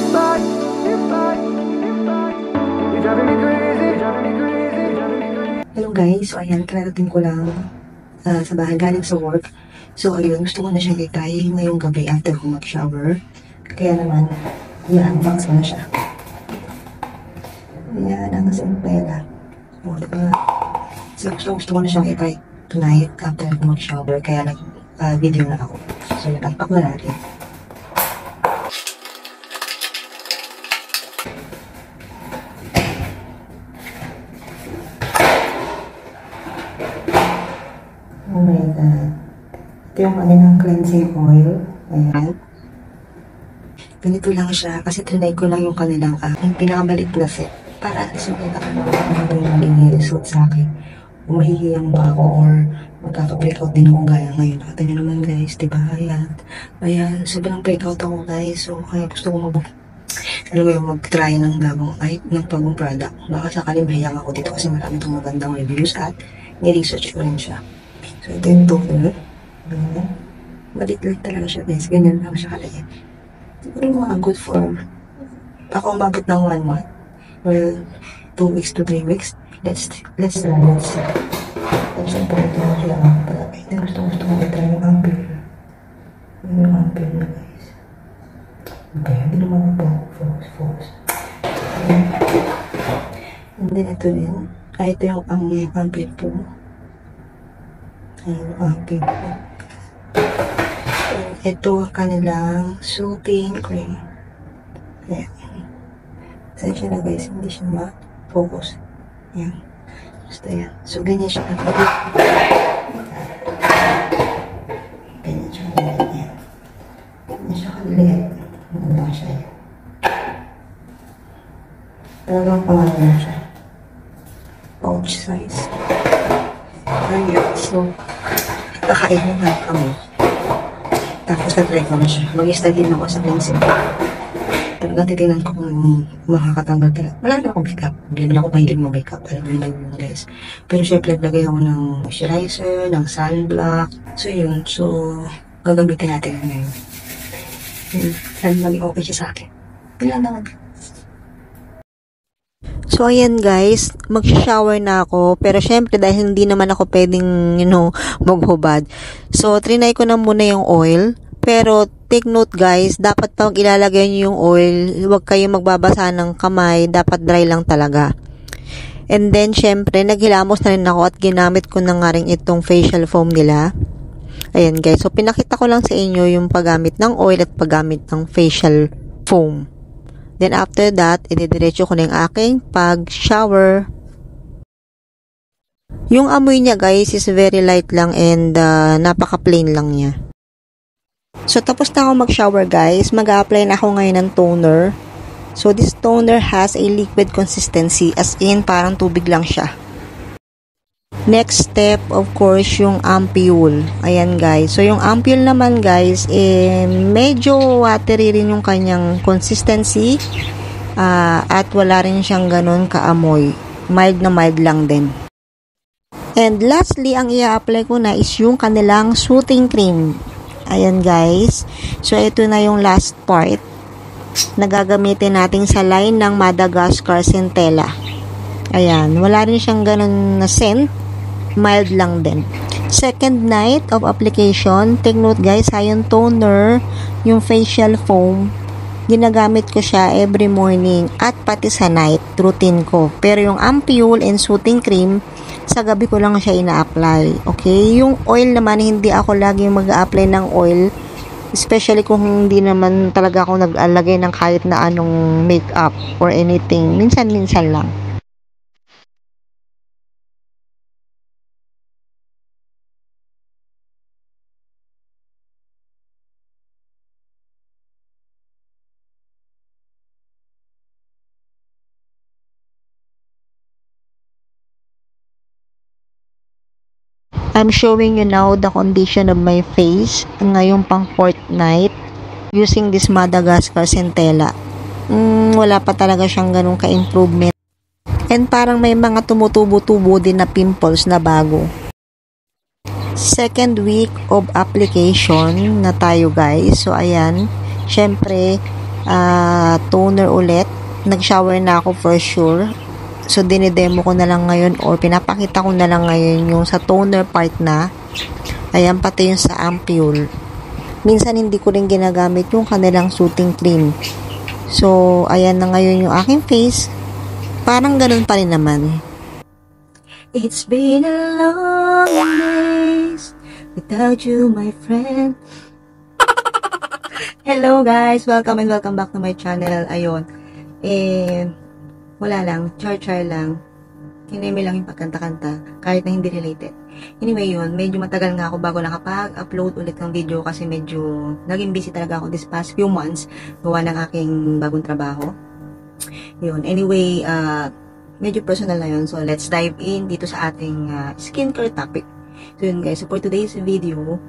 Hello guys, so ayan, kararating ko lang sa bahay galing sa work. So ayun, gusto ko na siyang itry ngayong gabi after ko mag-shower. Kaya naman, i-unbox ko na siya. Ayan, ang simpela. O, diba? So gusto ko na siyang itry tonight after ko mag-shower. Kaya nag-video na ako. So nag-unpack na natin. Oh my God. Ito yung kanilang cleansing oil. Ayan. Ganito lang siya kasi trinay ko lang yung kanilang yung pinakabalik na set. Para sumita ko ano yung magiging result sa akin. Kung mahihiyang ba ako or magkaka-breakout din ako gaya ngayon. Nakita nyo naman guys, diba? Ayan. Ayan. Sobrang breakout ako guys. So kaya gusto ko mag-try ng bagong product. Baka sakali mahiyang ako dito kasi marami itong magandang reviews at ni-research ko rin siya. So, ito yung toner. Malit-lit talaga siya, guys. Ganyan lang siya kalaya. Siguro mga good for ako umabot ng 1 month or 2 weeks to 3 weeks. Let's see. Let's see. Let's see. Ito gusto ko itry yung ampere. Yung ampere na, guys. Okay, hindi naman focus. And then, ito rin. Ito yung ampere po. Okay. Ito kanilang soothing cream. Ayan. Sensya na guys, hindi siya ma-focus. Ayan. Basta yan. So, ganyan siya. Ganyan siya. Ganyan. Ganyan siya kaliit. Ano lang siya yan. Talagang pangalan na siya. Pouch size. Ayan. So, kakainin na kami. Tapos na-try ko na siya. Mag-study din ako sa cleansing. Talagang titignan ko kung makakatanggal talaga. Wala na akong makeup. Hindi na ako mahilig mo makeup. Alam mo yun guys. Pero syempre, lagay ako ng moisturizer, ng sunblock. So yun. So, gagamitin natin ngayon. Sana maging okay siya sa akin. Bilang naman. So, ayan guys, mag-shower na ako. Pero syempre, dahil hindi naman ako pwedeng, maghubad. So, trinay ko na muna yung oil. Pero, take note guys, dapat pag ilalagay nyo yung oil, huwag kayong magbabasa ng kamay. Dapat dry lang talaga. And then, syempre, naghilamos na rin ako at ginamit ko na nga rin itong facial foam nila. Ayan guys, so pinakita ko lang sa inyo yung paggamit ng oil at paggamit ng facial foam. Then after that, ididiretso ko na yung aking pag-shower. Yung amoy niya guys is very light lang and napaka-plain lang niya. So tapos na ako mag-shower guys. Mag-a-apply na ako ngayon ng toner. So this toner has a liquid consistency as in parang tubig lang siya. Next step, of course, yung ampule. Ayan guys. So yung ampule naman guys, medyo watery rin yung kanyang consistency. At wala rin siyang ganun kaamoy. Mild na mild lang din. And lastly, ang i-apply ko na is yung kanilang soothing cream. Ayan guys. So ito na yung last part na gagamitin natin sa line ng Madagascar Centella. Ayan. Wala rin siyang ganun na scent. Mild lang din. Second night of application, take note guys, yung toner, yung facial foam, ginagamit ko siya every morning at pati sa night routine ko. Pero yung ampule and soothing cream, sa gabi ko lang siya ina-apply. Okay? Yung oil naman, hindi ako laging mag-a-apply ng oil, especially kung hindi naman talaga ako nag-alagay ng kahit na anong makeup or anything. Minsan-minsan lang. I'm showing you now the condition of my face ngayong pang fortnight using this Madagascar Centella. Wala pa talaga siyang ganun ka-improvement. And parang may mga tumutubo-tubo din na pimples na bago. Second week of application na tayo guys. So ayan, syempre toner ulit. Nag-shower na ako for sure. So, dinidemo ko na lang ngayon or pinapakita ko na lang ngayon yung sa toner part na. Ayan, pati yung sa ampule. Minsan, hindi ko rin ginagamit yung kanilang soothing cream. So, ayan na ngayon yung aking face. Parang ganun pa rin naman. It's been a long days without you, my friend. Hello guys! Welcome and welcome back to my channel. Ayun. Wala lang. Char-char lang. Hinimi lang yung pagkanta-kanta. Kahit na hindi related. Anyway yun, medyo matagal nga ako bago nakapag-upload ulit ng video kasi medyo naging busy talaga ako this past few months gawa ng aking bagong trabaho. Yun. Anyway, medyo personal na yun. So, let's dive in dito sa ating skincare topic. So, yun guys. So, for today's video,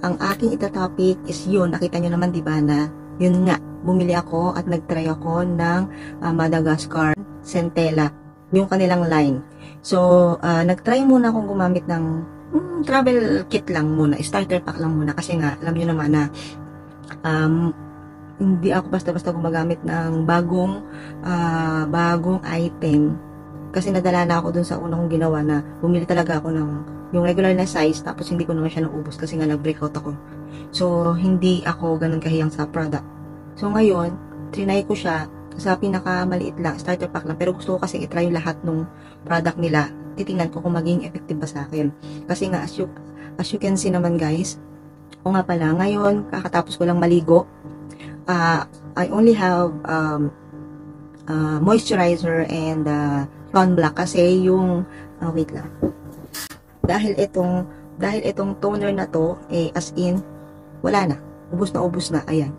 ang aking itatopic is yun. Nakita nyo naman, diba, na yun nga, bumili ako at nagtry ako ng Madagascar Centella. Yung kanilang line. So, nagtry muna akong gumamit ng travel kit lang muna. Starter pack lang muna. Kasi nga, alam nyo naman na hindi ako basta-basta gumagamit ng bagong item. Kasi nadala na ako dun sa unang kong ginawa na bumili talaga ako ng yung regular na size tapos hindi ko naman siya naubos kasi nga nag-breakout ako. So, hindi ako ganun kahiyang sa product. So, ngayon, trinay ko siya sa pinakamaliit lang, starter pack lang. Pero gusto ko kasi itry yung lahat ng product nila. Titingnan ko kung maging effective ba sa akin. Kasi nga, as you can see naman guys, o nga pala, ngayon, kakatapos ko lang maligo. I only have moisturizer and sunblock kasi yung wait lang. Dahil itong toner na to as in wala na. Ubos na. Ayan.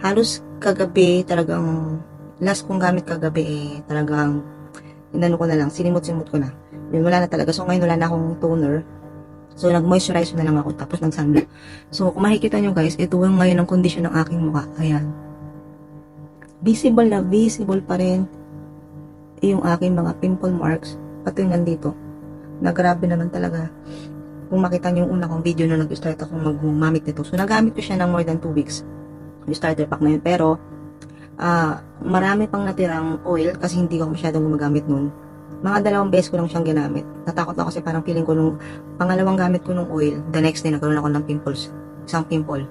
Halos kagabi talagang last kong gamit kagabi talagang inano ko na lang, sinimot-simot ko na. Yun, wala na talaga. So ngayon wala na akong toner. So nag-moisturize na lang ako tapos nag-sunblock. So kung makikita nyo guys, ito yung ngayon ang condition ng aking mukha. Ayan. Visible pa rin yung aking mga pimple marks. Pati yung nandito. Grabe naman talaga. Kung makita nyo yung una kong video na nag-start ako mag-gumamit nito. So nagamit ko siya ng more than 2 weeks. Yung starter pack na yun. Pero marami pang natirang oil kasi hindi ko masyadong gumagamit nun. Mga 2 beses ko lang siyang ginamit. Natakot ako kasi parang feeling ko nung pangalawang gamit ko ng oil, the next day nagkaroon ako ng pimples. Isang pimple.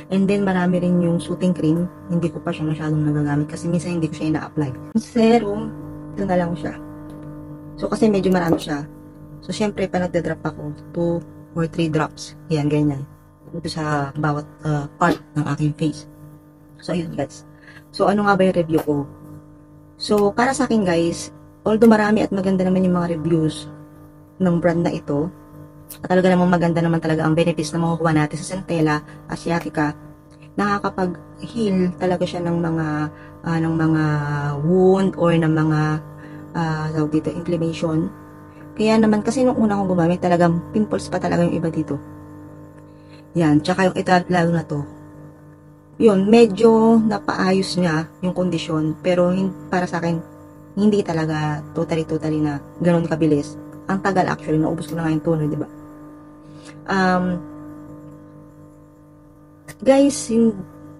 And then marami rin yung soothing cream. Hindi ko pa siya masyadong nagagamit kasi minsan hindi ko siya ina-apply. Serum, ito na lang siya. So kasi medyo marami siya. So syempre pa nagda-drop ako 2 or 3 drops. Yan, ganyan. Ito sa bawat part ng aking face. So ayun guys. So ano nga ba yung review ko? So para sa akin guys, although marami at maganda naman yung mga reviews ng brand na ito, at talaga namang maganda naman talaga ang benefits na makukuha natin sa Centella Asiatica, nakakapag-heal talaga siya ng mga wound or ng mga tawag dito, inflammation. Kaya naman kasi nung una kong gumamit talagang pimples pa talaga yung iba dito. Yan, tsaka yung ito lalo na to. Yun, medyo napaayos niya yung kondisyon, pero para sa akin hindi talaga totally na ganun kabilis. Ang tagal actually, naubos ko na nga yung toner, diba? Guys,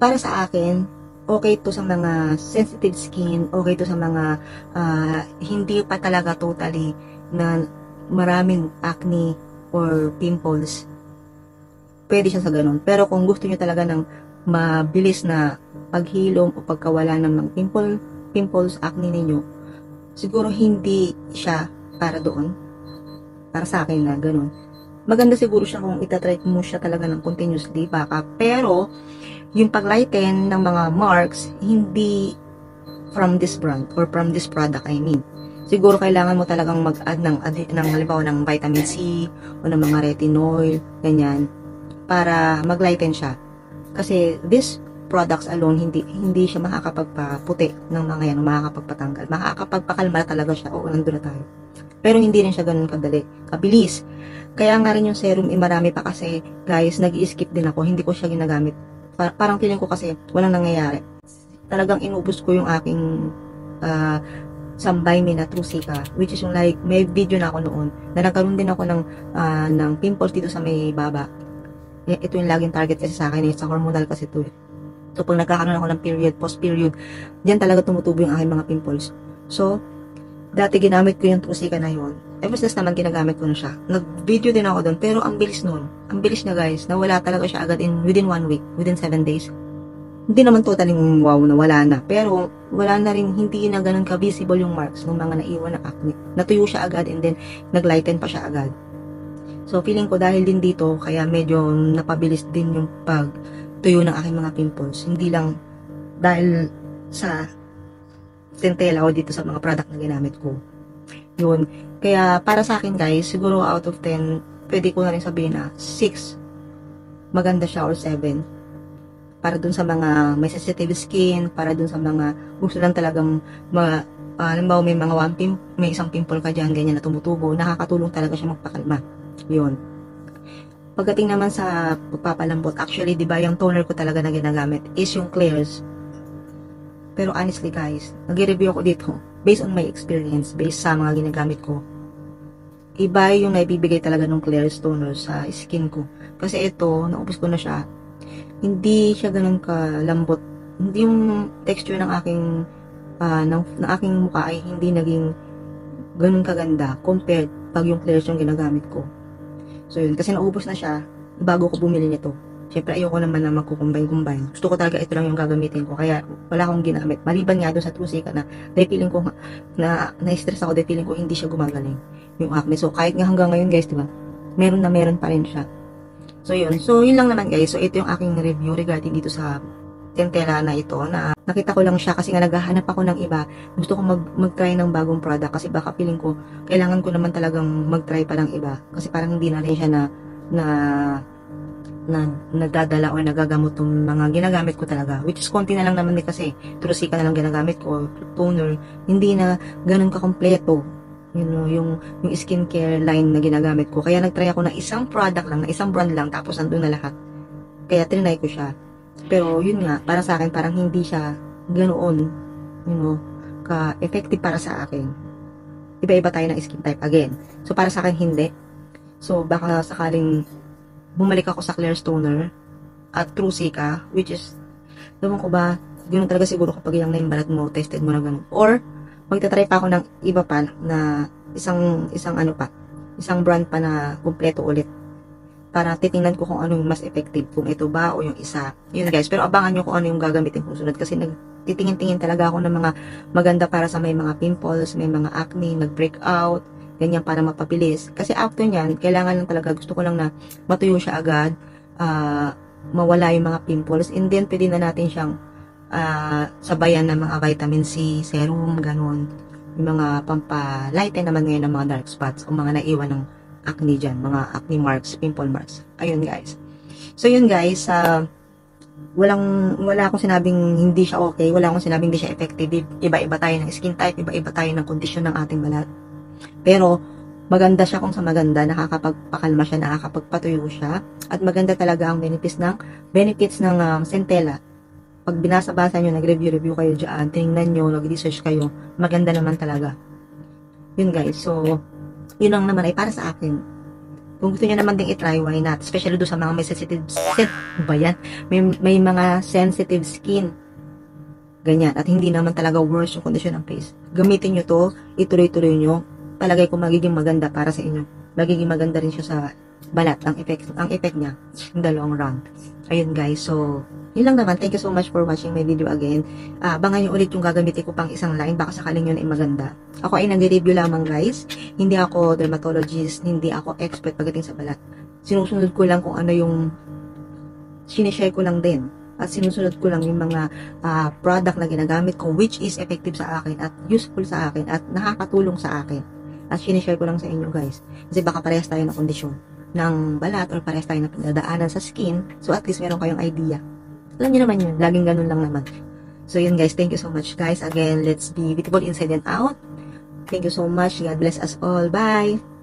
para sa akin, okay to sa mga sensitive skin, okay to sa mga hindi pa talaga totally na maraming acne or pimples. Pwede siya sa ganun. Pero kung gusto niyo talaga ng mabilis na paghilom o pagkawala ng mga pimples, acne ninyo, siguro hindi siya para doon. Para sa akin na ganun. Maganda siguro siya kung itatry mo siya talaga ng continuously baka. Pero, yung paglighten ng mga marks, hindi from this brand or from this product, I mean. Siguro kailangan mo talagang mag-add ng halimbawa ng vitamin C o ng mga retinol, ganyan, para maglighten siya. Kasi this products alone, hindi siya makakapagpaputi ng mga yan, makakapagpatanggal. Makakapagpakalma talaga siya, oo, nandun na tayo. Pero hindi rin siya ganun kabilis. Kaya nga rin yung serum, marami pa kasi, guys, nag-i-skip din ako, hindi ko siya ginagamit. Parang feeling ko kasi, walang nangyayari. Talagang inubos ko yung aking Sambay Me na Trusika, which is yung like, may video na ako noon, na nagkaroon din ako ng pimples dito sa may baba. Ito yung laging target kasi sa akin, sa hormonal kasi ito. So, pag nagkakaroon ako ng period, post-period, diyan talaga tumutubo yung aking mga pimples. So, dati ginamit ko yung Trusika na yun. Ever since naman ginagamit ko na siya. Nag-video din ako doon, pero ang bilis nun. Ang bilis na guys, nawala talaga siya agad within 1 week, within 7 days. Hindi naman totally wow na wala na, pero wala na rin, hindi na ganun ka-visible yung marks ng mga naiwan na acne. Natuyo siya agad and then nag-lighten pa siya agad. So, feeling ko dahil din dito, kaya medyo napabilis din yung pagtuyo ng aking mga pimples. Hindi lang dahil sa Centella o dito sa mga product na ginamit ko. Yun. Kaya, para sa akin guys, siguro out of 10, pwede ko na rin sabihin na 6. Maganda siya or 7. Para dun sa mga may sensitive skin, para dun sa mga gusto lang talagang halimbawa may mga may isang pimple ka dyan, ganyan na tumutubo, nakakatulong talaga siya magpakalma. Yun. Pagdating naman sa pagpapalambot, actually, di ba, yung toner ko talaga na ginagamit is yung Klairs. Pero honestly guys, nag-review ako dito based on my experience, based sa mga ginagamit ko. Iba yung naibibigay talaga ng Klairs toner sa skin ko. Kasi ito, naubos ko na siya. Hindi siya ganun kalambot. Hindi yung texture ng aking aking mukha ay hindi naging ganun kaganda compared pag yung Klairs yung ginagamit ko. So yun, kasi naubos na siya bago ko bumili nito. Siyempre, ayoko naman na magkukumbine-kumbine. Gusto ko talaga ito lang yung gagamitin ko. Kaya, wala akong ginamit. Maliban nga doon sa Trusika na, dahil feeling ko, na-stress ako, dahil feeling ko hindi siya gumagaling yung acne. So, kahit nga hanggang ngayon, guys, diba? Meron na meron pa rin siya. So, yun. So, yun lang naman, guys. So, ito yung aking review regarding dito sa Centella na ito, na nakita ko lang siya kasi nga naghahanap ako ng iba. Gusto ko mag-try ng bagong product kasi baka feeling ko, kailangan ko naman talagang mag-try pa ng iba. Kasi parang hindi na rin siya na nadadala o nagagamot yung mga ginagamit ko talaga, which is konti na lang naman kasi Trusika na lang ginagamit ko, toner, hindi na ganun kakompleto, you know, yung skincare line na ginagamit ko. Kaya nagtry ako ng isang product lang, na isang brand lang, tapos nandun na lahat. Kaya trinay ko siya. Pero yun nga, para sa akin parang hindi siya ganoon, you know, ka-effective para sa akin. Iba-iba tayo ng skin type again. So para sa akin hindi. So baka sakaling bumalik ako sa Klairs toner at Trusika, which is, naman ko ba, ganoon talaga siguro kapag ilang na yung balat mo, tested mo na gano'n. Or, magta-try pa ako ng iba pa na isang brand pa na kumpleto ulit. Para titingnan ko kung ano yung mas effective, kung ito ba o yung isa. Yun guys, pero abangan nyo kung ano yung gagamitin kong sunod kasi nagtitingin-tingin talaga ako ng mga maganda para sa may mga pimples, may mga acne, nag-breakout, ganyan para mapabilis. Kasi after nyan, kailangan lang talaga, gusto ko lang na matuyo siya agad, mawala yung mga pimples, and then pwede na natin siyang sabayan ng mga vitamin C, serum, ganun. Yung mga pampalighten naman ngayon ng mga dark spots o mga naiwan ng acne dyan, mga acne marks, pimple marks. Ayun guys. So yun guys, wala akong sinabing hindi siya okay, wala akong sinabing hindi siya effective. Iba-iba tayo ng skin type, iba-iba tayo ng kondisyon ng ating balat. Pero, maganda siya kung sa maganda, nakakapagpakalma siya, nakakapagpatuyo siya, at maganda talaga ang benefits ng Centella. Pag binasa-basa nyo, nag-review kayo dyan, tingnan nyo, nag-research kayo, maganda naman talaga. Yun guys, so, yun lang naman ay para sa akin. Kung gusto nyo naman ding i-try, why not? Especially doon sa mga may sensitive may mga sensitive skin. Ganyan, at hindi naman talaga worse yung kondisyon ng face. Gamitin nyo to, ituloy-tuloy nyo, palagay ko magiging maganda para sa inyo. Magiging maganda rin siya sa balat, ang effect niya in the long run. Ayun guys, so yun lang naman. Thank you so much for watching my video again. Abangan nyo ulit yung gagamitin ko pang isang line, baka sakaling yun ay maganda. Ako ay nag-review lamang guys, hindi ako dermatologist, hindi ako expert pagdating sa balat. Sinusunod ko lang kung ano yung sinishare ko lang din, at sinusunod ko lang yung mga product na ginagamit ko which is effective sa akin at useful sa akin at nakakatulong sa akin. At sinishare ko lang sa inyo guys. Kasi baka parehas tayo ng kondisyon ng balat or parehas tayo ng pinagdadaanan sa skin. So at least meron kayong idea. Alam niyo naman yun. Laging ganun lang naman. So yun guys. Thank you so much guys. Again, let's be beautiful inside and out. Thank you so much. God bless us all. Bye!